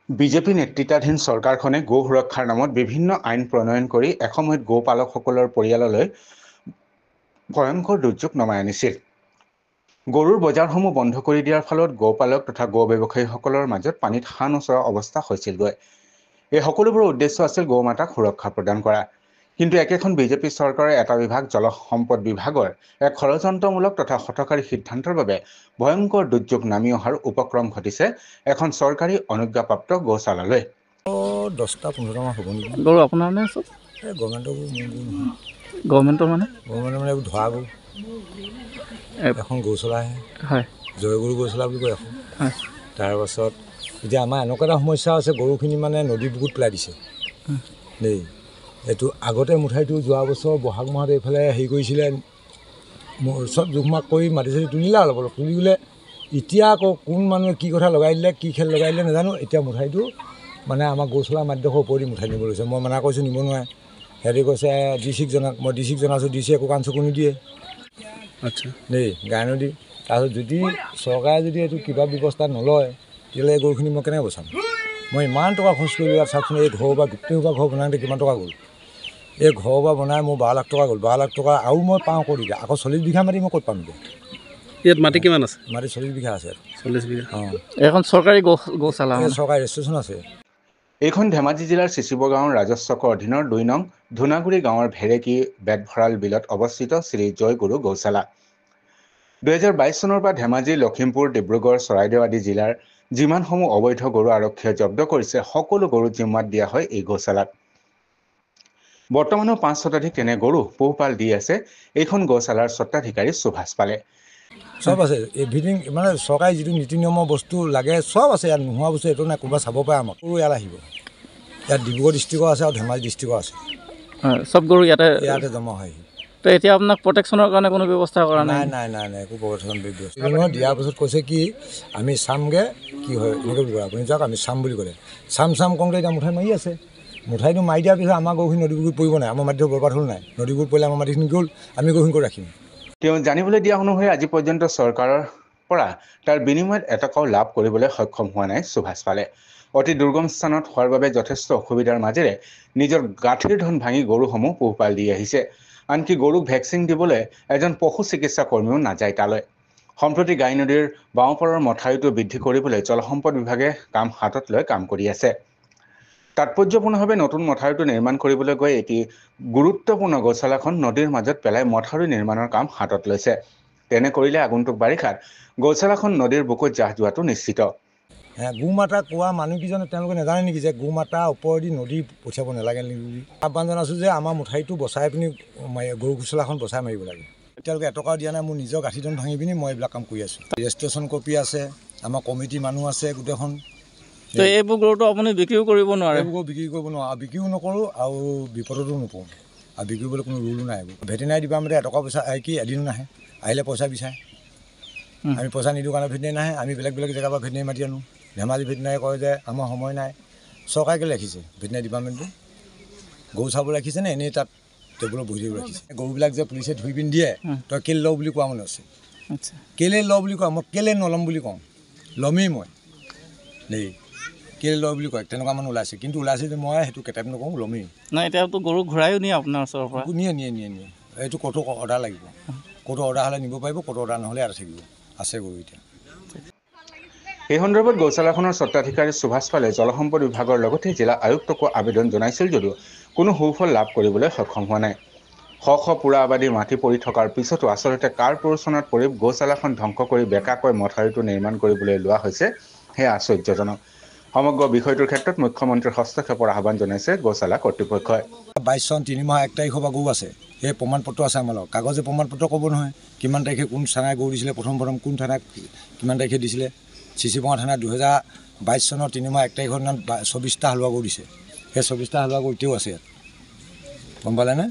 BJP নেতৃত্বাধীন চৰকাৰখনে গো সুৰক্ষাৰ নামত বিভিন্ন আইন প্ৰণয়ন কৰি এসময়ত গোপালকসকলৰ পৰিয়াললৈ ভয়ংকৰ দুৰ্যোগ নমাই আনিছিল। গৰুৰ বজাৰসমূহ বন্ধ কৰি দিয়াৰ ফলত গোপালক তথা গো ব্যৱসায়ীসকলৰ মাজত পানীত হাঁহ নচৰা অৱস্থা হৈছিলগৈ। এই সকলোবোৰৰ উদ্দেশ্য আছিল গৌ মাতাক সুৰক্ষা প্ৰদান কৰা। কিন্তু একেখন বিজেপি চৰকাৰে এটা বিভাগ জলসম্পদ বিভাগৰ এক ষড়যন্ত্ৰমূলক তথা হঠকাৰী সিদ্ধান্তৰ বাবে ভয়ংকৰ দুৰ্যোগ নামি অহাৰ উপক্ৰম ঘটিছে এখন চৰকাৰী অনুজ্ঞাপ্ৰাপ্ত গৌশালালৈ। 10-15মান হ'ব নেকি? গৰু আপোনাৰ নে চব? এই গভৰ্ণমেণ্টৰ গভৰ্ণমেণ্টৰ মানে এইবোৰ ধৰা গৰু এখন গৌশালাহে। হয়, জয়গৰু গৌশালা বুলি কয় এখন। হয়। তাৰপাছত এতিয়া আমাৰ এনেকুৱা এটা সমস্যা আছে, গৰুখিনি মানে নদী বুকুত পেলাই দিছে দেই। এইটো আগতে মুঠাইটো যোৱা বছৰ বহাগ মাহত এইফালে হেৰি কৰিছিলে, চব জোখমাখ কৰি মাটি চাটি তুলিলে, অলপ অলপ তুলি গ'লে। এতিয়া আকৌ কোন মানুহে কি কথা লগাই দিলে, কি খেল লগাই দিলে নাজানো। এতিয়া মুঠাইটো মানে আমাৰ গৌশালা মাটিডোখৰ ওপৰেদি মুঠাই নিব লৈছে। মই মানা কৰিছোঁ নিব নোৱাৰে। সিহঁতি কৈছে ডিচিক জনাক, মই ডিচিক জনাইছোঁ, ডিচি একো কাণ চকু নিদিয়ে। আচ্ছা দেই গাই নদী। তাৰপিছত যদি চৰকাৰে যদি এইটো কিবা ব্যৱস্থা নলয়, তেতিয়াহ'লে এই গৰুখিনি মই কেনেকৈ বচাম? মই ইমান টকা খৰচ কৰিলোঁ। ইয়াত চাওকচোন, এই ঘৰৰ পৰা গোটেই সোপা ঘৰ বনাওঁতে কিমান টকা গ'ল? এই ঘৰৰ পৰা বনাই মোৰ 12 লাখ টকা গ'ল। 12 লাখ টকা আৰু মই পাওঁ কৰি দিয়া। আকৌ 40 বিঘা মাটি মই ক'ত পাম এতিয়া? ইয়াত মাটি কিমান আছে? মাটি 40 বিঘা আছে। 40 বিঘা। অঁ, এখন চৰকাৰী গৌশালা, চৰকাৰী ৰেজিষ্ট্ৰেশ্যন আছে। এইখন ধেমাজি জিলাৰ চিচিব গাঁৱৰ ৰাজস্বকৰ অধীনৰ 2 নং ধুনাগুৰি গাঁৱৰ ভেৰেকী বেতভঁৰাল বিলত অৱস্থিত শ্ৰী জয়গুৰু গৌশালা। 2022 চনৰ পৰা ধেমাজি, লখিমপুৰ, ডিব্ৰুগড়, চৰাইদেউ আদি জিলাৰ যিমানসমূহ অবৈধ গৰু আৰক্ষীয়ে জব্দ কৰিছে, সকলো গৰু জিম্মাত দিয়া হয় এই গৌশালাত। বৰ্তমানো 5 শতাধিক তেনে গৰু পোহপাল দি আছে এইখন গৌশালাৰ স্বত্বাধিকাৰী সুভাষ পালে। চব আছে, এভৰিথিং মানে চৰকাৰী যিটো নীতি নিয়মৰ বস্তু লাগে চব আছে ইয়াত। নোহোৱা বস্তু এইটো নাই। কোনোবা চাব পাৰে আমাক। গৰু ইয়াত আহিব। ইয়াত ডিব্ৰুগড় ডিষ্ট্ৰিক্টৰ আছে আৰু ধেমাজি ডিষ্ট্ৰিক্টৰ আছে। চব গৰু ইয়াতে জমা হয়। তো এতিয়া আপোনাক প্ৰটেকশ্যনৰ কাৰণে কোনো ব্যৱস্থা কৰা নাই? নাই নাই নাই, একো প্ৰটেকশ্যন ব্যৱস্থা দিয়াৰ পাছত কৈছে কি আমি চামগৈ কি হয়, এনেকৈ বুলি কয়। আপুনি যাওক, আমি চাম বুলি ক'লে। চাম কওঁতে এতিয়া মুঠাই মাৰি আছে। মুঠাইটো মাৰি দিয়াৰ পিছত আমাৰ গৰুখিনি নদীবোৰ পৰিব নাই? আমাৰ মাটিটো বৰবাদ হ'ল নাই? নদীবোৰ পৰিলে আমাৰ মাটিখিনি গ'ল, আমি গৰুখিনি ক'ত ৰাখিম? তেওঁ জানিবলৈ দিয়া অনুসৰি আজি পৰ্যন্ত চৰকাৰৰ পৰা তাৰ বিনিময়ত এটকাও লাভ কৰিবলৈ সক্ষম হোৱা নাই সুভাষ পালে। অতি দুৰ্গম স্থানত হোৱাৰ বাবে যথেষ্ট অসুবিধাৰ মাজেৰে নিজৰ গাঁঠিৰ ধন ভাঙি গৰুসমূহ পোহপাল দি আহিছে। আনকি গৰুক ভেকচিন দিবলৈ এজন পশু চিকিৎসা কৰ্মীও নাযায় তালৈ। সম্প্ৰতি গাই নদীৰ বাওঁপাৰৰ মথাউৰিটো বৃদ্ধি কৰিবলৈ জলসম্পদ বিভাগে কাম হাতত লৈ কাম কৰি আছে। তাৎপৰ্যপূৰ্ণভাৱে নতুন মথাউৰিটো নিৰ্মাণ কৰিবলৈ গৈ এটি গুৰুত্বপূৰ্ণ গৌশালাখন নদীৰ মাজত পেলাই মথাউৰি নিৰ্মাণৰ কাম হাতত লৈছে। তেনে কৰিলে আগন্তুক বাৰিষাত গৌশালাখন নদীৰ বুকুত জাহ যোৱাটো নিশ্চিত। গো মাতা কোৱা মানুহকেইজনে তেওঁলোকে নাজানে নেকি যে গো মাতা ওপৰেদি নদী পঠিয়াব নালাগে নেকি বুলি? আহ্বান জনাইছোঁ যে আমাৰ মুঠাইটো বচাই পিনি গৰু গৌশালাখন বচাই মাৰিব লাগে। এতিয়ালৈকে এটকাও দিয়া নাই। মোৰ নিজৰ গাঁঠিজন ভাঙি পিনি মই এইবিলাক কাম কৰি আছোঁ। ৰেজিষ্ট্ৰেশ্যন কপি আছে, আমাৰ কমিটিৰ মানুহ আছে গোটেইখন। তো এইবোৰ গৰুটো আপুনি বিক্ৰীও কৰিব নোৱাৰে? এইবোৰ বিক্ৰী কৰিব নোৱাৰোঁ, আৰু বিক্ৰীও নকৰোঁ, আৰু বিপদতো নপৰোঁ। আৰু বিক্ৰী কৰিবলৈ কোনো ৰুলো নাই। এইবোৰ ভেটেনাৰী ডিপাৰ্টমেণ্টে এটকা পইচা কি এদিনো নাহে। আহিলে পইচা বিচাৰে। আমি পইচা নিদিওঁ কাৰণে ভেটেনাৰী নাহে। আমি বেলেগ জেগাৰ পৰা ভেটেনাৰী মাতি আনো। ধেমাজি ভেটেনাৰী কয় যে আমাৰ সময় নাই। চৰকাৰে কেলৈ ৰাখিছে ভেটেনাৰী ডিপাৰ্টমেণ্টটো? গৰু চাব ৰাখিছে নে এনেই তাত টেবুলত বহি থাকিব ৰাখিছে? গৰুবিলাক যে পুলিচে ধুই পিনি দিয়ে, তই কেলৈ লওঁ বুলি কোৱা মানুহ আছে। আচ্ছা, কেলৈ লওঁ বুলি কোৱা? মই কেলৈ নল'ম বুলি কওঁ? ল'মেই মই দেই। কেলৈ লওঁ বুলি কয় তেনেকুৱা মানুহ ওলাইছে, কিন্তু ওলাইছে যে মই সেইটো কেটেপ নকৰোঁ, ল'মেই। নাই এতিয়াতো গৰু ঘূৰায়ো নিয়ে আপোনাৰ ওচৰৰ পৰা? নিয়ে। এইটো ক'তো অৰ্ডাৰ লাগিব। ক'তো অৰ্ডাৰ হ'লে নিব পাৰিব, ক'তো অৰ্ডাৰ নহ'লে ইয়াতে থাকিব। আছে গৰু এতিয়া। এই সন্দৰ্ভত গৌশালাখনৰ স্বত্বাধিকাৰী সুভাষ পালে জলসম্পদ বিভাগৰ লগতে জিলা আয়ুক্তকো আবেদন জনাইছিল যদিও কোনো সুফল লাভ কৰিবলৈ সক্ষম হোৱা নাই। শ পুৰা আবাদীৰ মাটি পৰি থকাৰ পিছতো আচলতে কাৰ প্ৰৰোচনাত পৰি গৌশালাখন ধ্বংস কৰি বেকাকৈ মথাউৰিটো নিৰ্মাণ কৰিবলৈ লোৱা হৈছে, সেয়া আশ্চৰ্যজনক। সমগ্ৰ বিষয়টোৰ ক্ষেত্ৰত মুখ্যমন্ত্ৰীৰ হস্তক্ষেপৰ আহ্বান জনাইছে গৌশালা কৰ্তৃপক্ষই। 22 চন 3 মাহ 1 তাৰিখৰ পৰা গৰু আছে। সেই প্ৰমাণপত্ৰ আছে আমাৰ লগত। কাগজে প্ৰমাণপত্ৰ ক'ব নহয় কিমান তাৰিখে কোন থানাই গৰু দিছিলে, প্ৰথম কোন থানাই কিমান তাৰিখে দিছিলে। চিচিবঙা থানাই 2022 চনৰ 3 মাহ 1 তাৰিখৰ দিনত 24টা হালোৱা গৰু দিছে। সেই 24টা হালোৱা গৰু এতিয়াও আছে ইয়াত, গম পালেনে?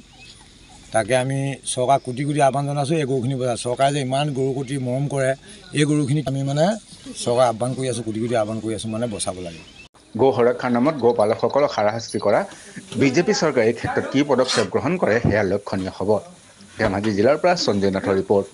তাকে আমি চৰকাৰক কোটি আহ্বান জনাইছোঁ এই গৰুখিনি বজায়। চৰকাৰে যে ইমান গৰু প্ৰতি মৰম কৰে, এই গৰুখিনিক আমি মানে চৰকাৰে আহ্বান কৰি আছোঁ, কোটি আহ্বান কৰি আছোঁ, মানে বচাব লাগে। গো সুৰক্ষাৰ নামত গো পালকসকলক হাৰাশাস্তি কৰা বিজেপি চৰকাৰে এই ক্ষেত্ৰত কি পদক্ষেপ গ্ৰহণ কৰে সেয়া লক্ষণীয় হ'ব। ধেমাজি জিলাৰ পৰা সঞ্জয় নাথৰ ৰিপৰ্ট।